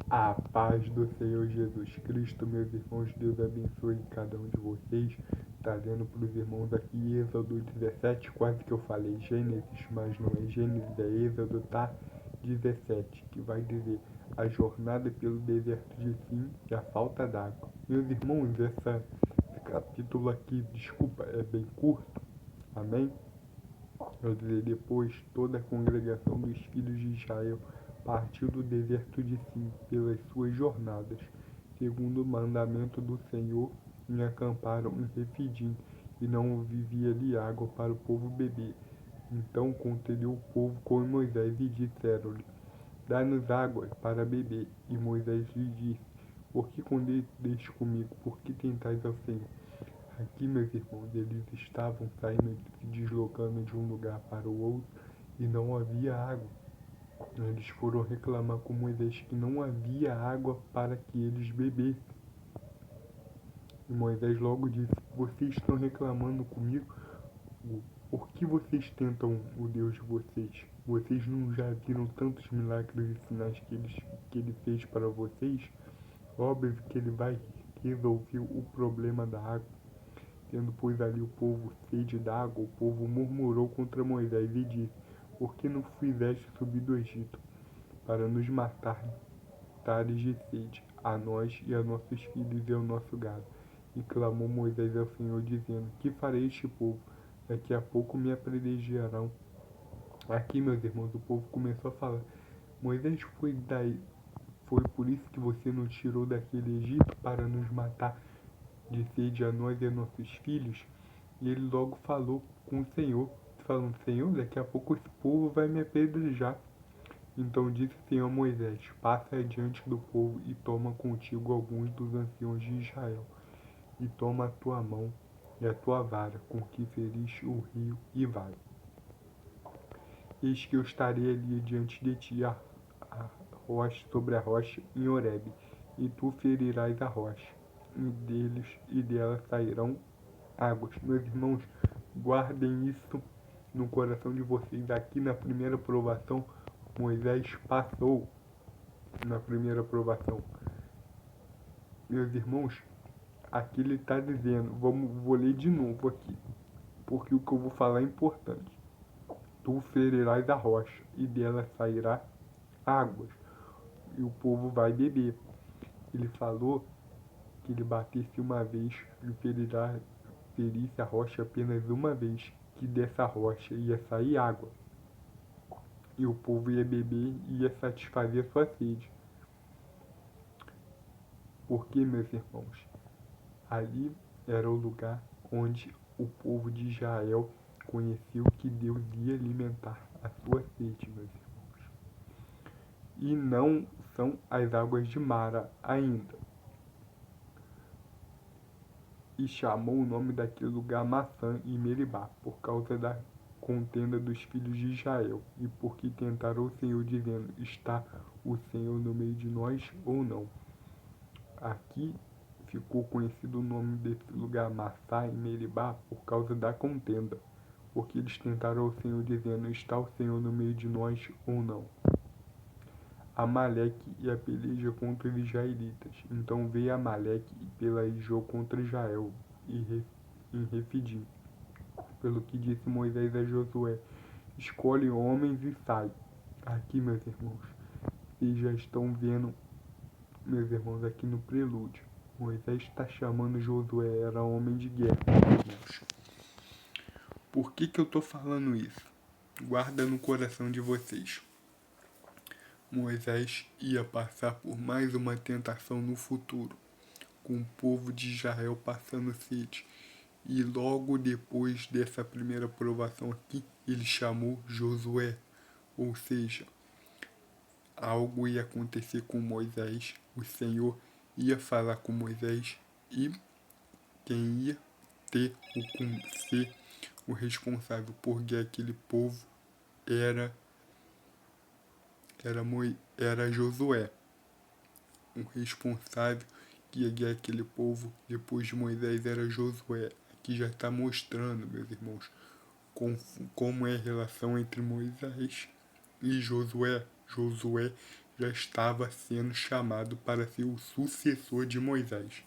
A paz do Senhor Jesus Cristo, meus irmãos, Deus abençoe cada um de vocês. Tá lendo para os irmãos aqui Êxodo 17, quase que eu falei Gênesis, mas não é Gênesis, é Êxodo, tá? 17, que vai dizer a jornada pelo deserto de Sim e a falta d'água. Meus irmãos, esse capítulo aqui, desculpa, é bem curto, amém? Quer dizer, depois toda a congregação dos filhos de Israel partiu do deserto de Sim pelas suas jornadas, segundo o mandamento do Senhor, e acamparam em Refidim, e não vivia ali água para o povo beber. Então contendeu o povo com Moisés e disseram-lhe: Dá-nos água para beber. E Moisés lhe disse: Por que contendeis comigo? Por que tentais ao Senhor? Aqui, meus irmãos, eles estavam saindo, se deslocando de um lugar para o outro e não havia água. Eles foram reclamar com Moisés que não havia água para que eles bebessem. E Moisés logo disse: Vocês estão reclamando comigo? Por que vocês tentam o Deus de vocês? Vocês não já viram tantos milagres e sinais que ele fez para vocês? Óbvio que ele vai resolver o problema da água. Tendo pois ali o povo sede d'água, o povo murmurou contra Moisés e disse: Por que não fizeste subir do Egito para nos matar tares de sede, a nós e a nossos filhos e ao nosso gado? E clamou Moisés ao Senhor, dizendo: Que farei este povo? Daqui a pouco me apedrejarão. Aqui, meus irmãos, o povo começou a falar: Moisés, foi por isso que você nos tirou daquele Egito para nos matar de sede a nós e a nossos filhos? E ele logo falou com o Senhor, falando: Senhor, daqui a pouco esse povo vai me apedrejar. Então disse o Senhor a Moisés: Passa adiante do povo e toma contigo alguns dos anciãos de Israel, e toma a tua mão e a tua vara com que feriste o rio, e vai. Eis que eu estarei ali diante de ti a rocha, sobre a rocha em Horebe, e tu ferirás a rocha, e dela sairão águas. Meus irmãos, guardem isso no coração de vocês. Aqui na primeira provação, Moisés passou na primeira provação. Meus irmãos, aqui ele está dizendo, vou ler de novo aqui, porque o que eu vou falar é importante. Tu ferirás a rocha, e dela sairá águas, e o povo vai beber. Ele falou que ele batesse uma vez e ferisse a rocha apenas uma vez, que dessa rocha ia sair água, e o povo ia beber e ia satisfazer sua sede. Porque, meus irmãos, ali era o lugar onde o povo de Israel conheceu que Deus ia alimentar a sua sede, meus irmãos. E não são as águas de Mara ainda. E chamou o nome daquele lugar Maçã e Meribá, por causa da contenda dos filhos de Israel, e porque tentaram o Senhor, dizendo: Está o Senhor no meio de nós ou não? Aqui ficou conhecido o nome desse lugar Massá e Meribá por causa da contenda, porque eles tentaram ao Senhor, dizendo: Está o Senhor no meio de nós ou não? Amaleque e a peleja contra os israelitas. Então veio Amaleque e pelejou contra Israel em Refidim. Pelo que disse Moisés a Josué: Escolhe homens e sai. Aqui, meus irmãos, vocês já estão vendo, meus irmãos, aqui no prelúdio. Moisés está chamando Josué, era homem de guerra, meus irmãos. Por que eu estou falando isso? Guarda no coração de vocês. Moisés ia passar por mais uma tentação no futuro, com o povo de Israel passando sede. E logo depois dessa primeira provação aqui, ele chamou Josué. Ou seja, algo ia acontecer com Moisés, o Senhor ia falar com Moisés, e quem ia ser o responsável por guiar aquele povo era Josué. O responsável que ia guiar aquele povo depois de Moisés era Josué. Aqui já está mostrando, meus irmãos, como é a relação entre Moisés e Josué. Josué já estava sendo chamado para ser o sucessor de Moisés.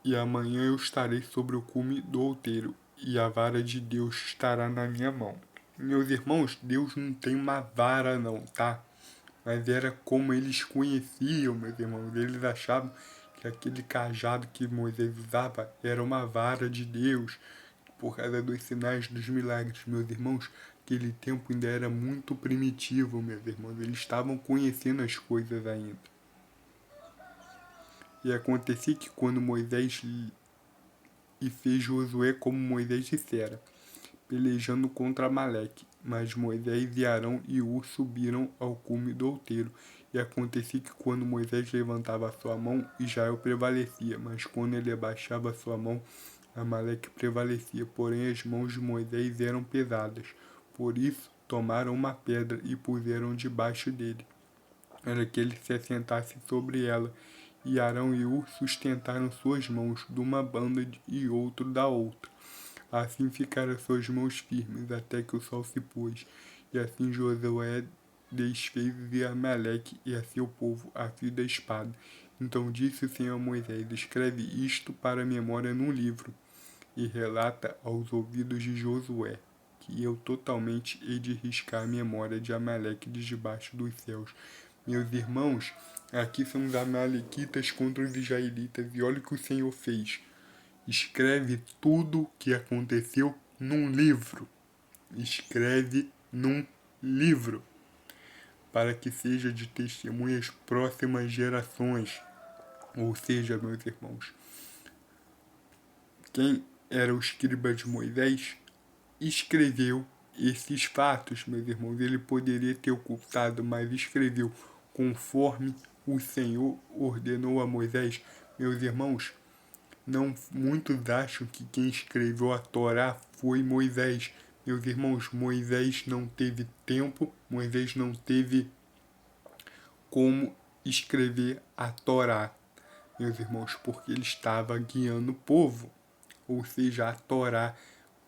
E amanhã eu estarei sobre o cume do outeiro, e a vara de Deus estará na minha mão. Meus irmãos, Deus não tem uma vara não, tá? Mas era como eles conheciam, meus irmãos. Eles achavam que aquele cajado que Moisés usava era uma vara de Deus, por causa dos sinais dos milagres, meus irmãos. Aquele tempo ainda era muito primitivo, meus irmãos. Eles estavam conhecendo as coisas ainda. E acontecia que quando Moisés e fez Josué como Moisés dissera, pelejando contra Amaleque. Mas Moisés e Arão e Ur subiram ao cume do outeiro. E acontecia que quando Moisés levantava a sua mão, Israel prevalecia, mas quando ele abaixava a sua mão, Amaleque prevalecia. Porém as mãos de Moisés eram pesadas. Por isso tomaram uma pedra e puseram debaixo dele, para que ele se assentasse sobre ela. E Arão e Ur sustentaram suas mãos de uma banda e outro da outra. Assim ficaram suas mãos firmes até que o sol se pôs. E assim Josué desfez de Amaleque e a seu povo a fio da espada. Então disse o Senhor a Moisés, escreve isto para a memória num livro, e relata aos ouvidos de Josué, que eu totalmente hei de riscar a memória de Amaleque de debaixo dos céus. Meus irmãos, aqui são os amalequitas contra os israelitas, e olha o que o Senhor fez. Escreve tudo o que aconteceu num livro. Escreve num livro, para que seja de testemunhas próximas gerações. Ou seja, meus irmãos, quem era o escriba de Moisés escreveu esses fatos, meus irmãos. Ele poderia ter ocultado, mas escreveu conforme o Senhor ordenou a Moisés. Meus irmãos, não, muitos acham que quem escreveu a Torá foi Moisés. Meus irmãos, Moisés não teve tempo, Moisés não teve como escrever a Torá, meus irmãos, porque ele estava guiando o povo. Ou seja, a Torá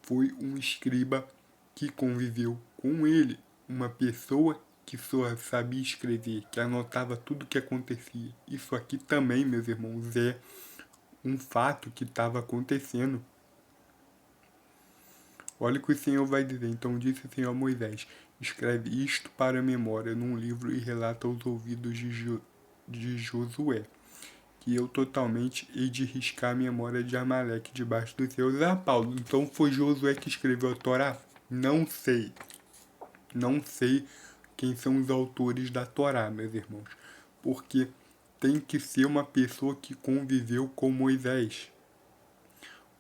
foi um escriba que conviveu com ele, uma pessoa que só sabia escrever, que anotava tudo o que acontecia. Isso aqui também, meus irmãos, é um fato que estava acontecendo. Olha o que o Senhor vai dizer. Então disse o Senhor a Moisés, escreve isto para a memória num livro e relata aos ouvidos de Josué, que eu totalmente hei de riscar a memória de Amaleque debaixo dos céus. Ah, Paulo, então foi Josué que escreveu a Torá? Não sei. Não sei quem são os autores da Torá, meus irmãos, porque tem que ser uma pessoa que conviveu com Moisés.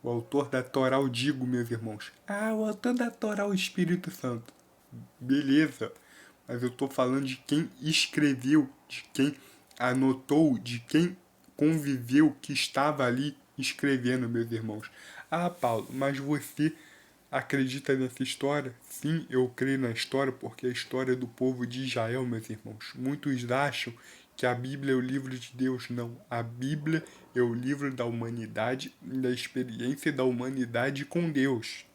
O autor da Torá, eu digo, meus irmãos. Ah, o autor da Torá é o Espírito Santo. Beleza, mas eu estou falando de quem escreveu, de quem anotou, de quem conviveu, que estava ali escrevendo, meus irmãos. Ah, Paulo, mas você acredita nessa história? Sim, eu creio na história porque é a história do povo de Israel, meus irmãos. Muitos acham que a Bíblia é o livro de Deus. Não, a Bíblia é o livro da humanidade, da experiência da humanidade com Deus.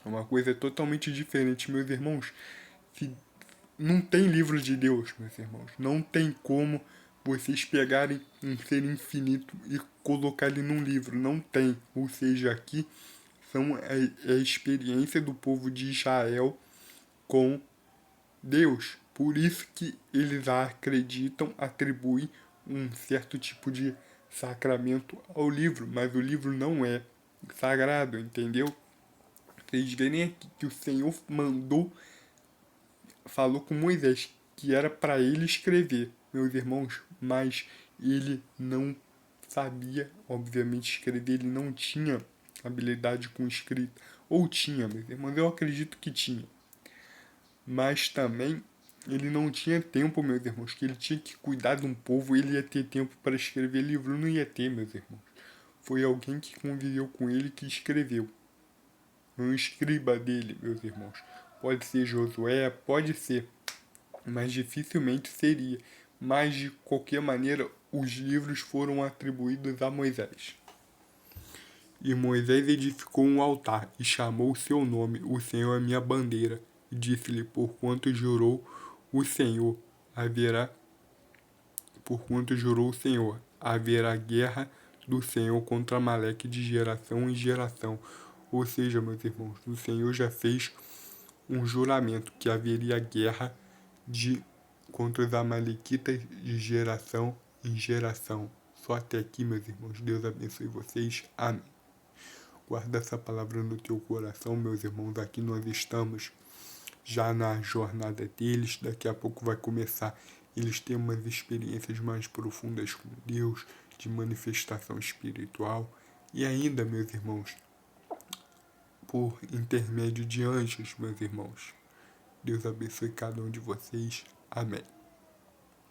É uma coisa totalmente diferente, meus irmãos. Se não tem livro de Deus, meus irmãos. Não tem como vocês pegarem um ser infinito e colocar ele num livro. Não tem. Ou seja, aqui são a experiência do povo de Israel com Deus. Por isso que eles acreditam, atribuem um certo tipo de sacramento ao livro, mas o livro não é sagrado, entendeu? Vocês verem aqui que o Senhor mandou, falou com Moisés que era para ele escrever, meus irmãos, mas ele não sabia, obviamente, escrever, ele não tinha habilidade com escrita, ou tinha, meus irmãos, eu acredito que tinha, mas também ele não tinha tempo, meus irmãos, que ele tinha que cuidar de um povo, ele ia ter tempo para escrever livro, não ia ter, meus irmãos. Foi alguém que conviveu com ele que escreveu. Um escriba dele, meus irmãos. Pode ser Josué, pode ser, mas dificilmente seria. Mas de qualquer maneira, os livros foram atribuídos a Moisés. E Moisés edificou um altar e chamou o seu nome, o Senhor é minha bandeira. e disse-lhe, porquanto jurou o Senhor, haverá guerra do Senhor contra Amaleque de geração em geração. Ou seja, meus irmãos, o Senhor já fez um juramento que haveria guerra contra os amalequitas de geração em geração. Só até aqui, meus irmãos. Deus abençoe vocês. Amém. Guarda essa palavra no teu coração, meus irmãos. Aqui nós estamos já na jornada deles. Daqui a pouco vai começar. Eles têm umas experiências mais profundas com Deus, de manifestação espiritual. E ainda, meus irmãos, por intermédio de anjos, meus irmãos. Deus abençoe cada um de vocês. Amém.